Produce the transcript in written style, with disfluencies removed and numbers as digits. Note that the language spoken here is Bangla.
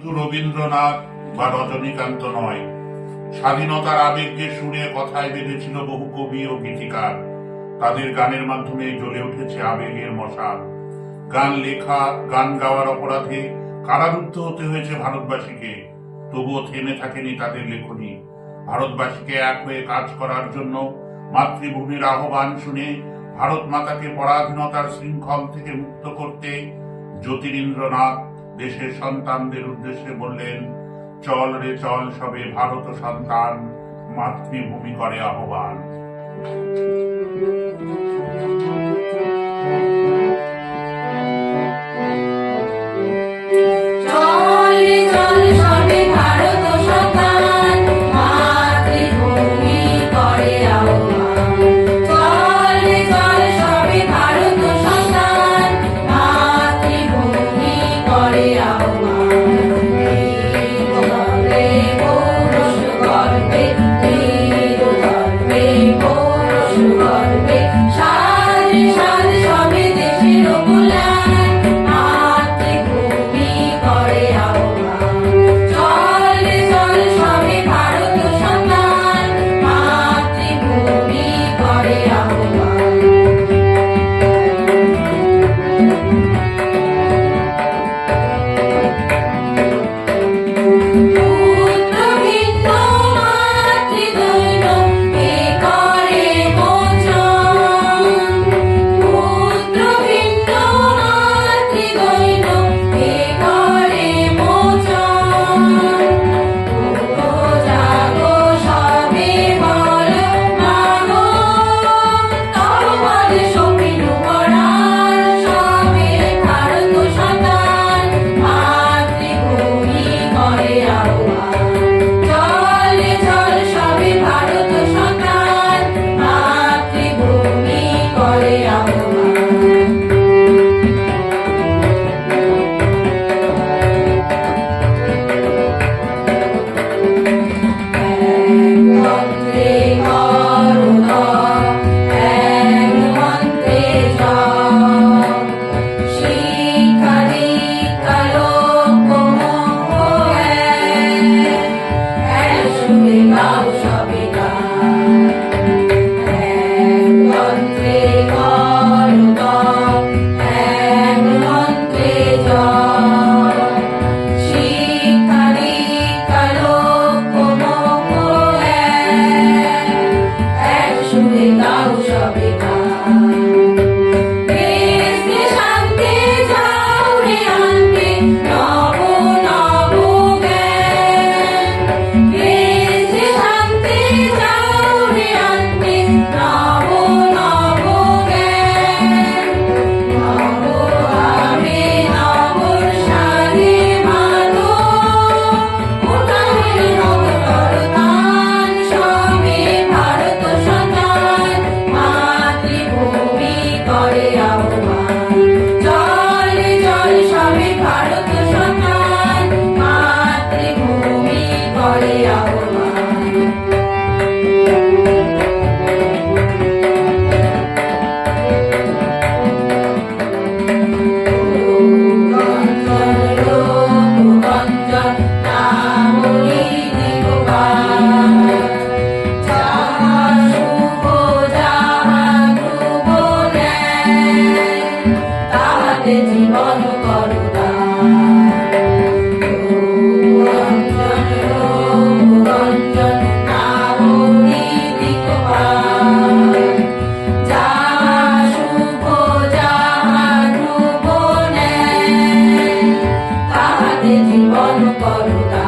শুধু রবীন্দ্রনাথ বা রজনীকান্ত নয়, স্বাধীনতার আবেগকে সুরে কথায় বেঁধেছিল বহু কবি ও গীতিকার। তাদের গানের মাধ্যমে জ্বলে উঠেছে আবেগের মশাল। গান লেখা, গান গাওয়ার অপরাধে কারারুদ্ধ হতে হয়েছে ভারতবাসীকে, তবুও থেমে থাকেনি তাদের লেখনী। ভারতবাসীকে এক হয়ে কাজ করার জন্য মাতৃভূমির আহ্বান শুনে ভারত মাতাকে পরাধীনতার শৃঙ্খল থেকে মুক্ত করতে জ্যোতিরিন্দ্রনাথ দেশের সন্তানদের উদ্দেশ্যে বললেন, চল রে চল সবে ভারত সন্তান, মাতৃভূমি করে আহ্বান। জীবন করুণা।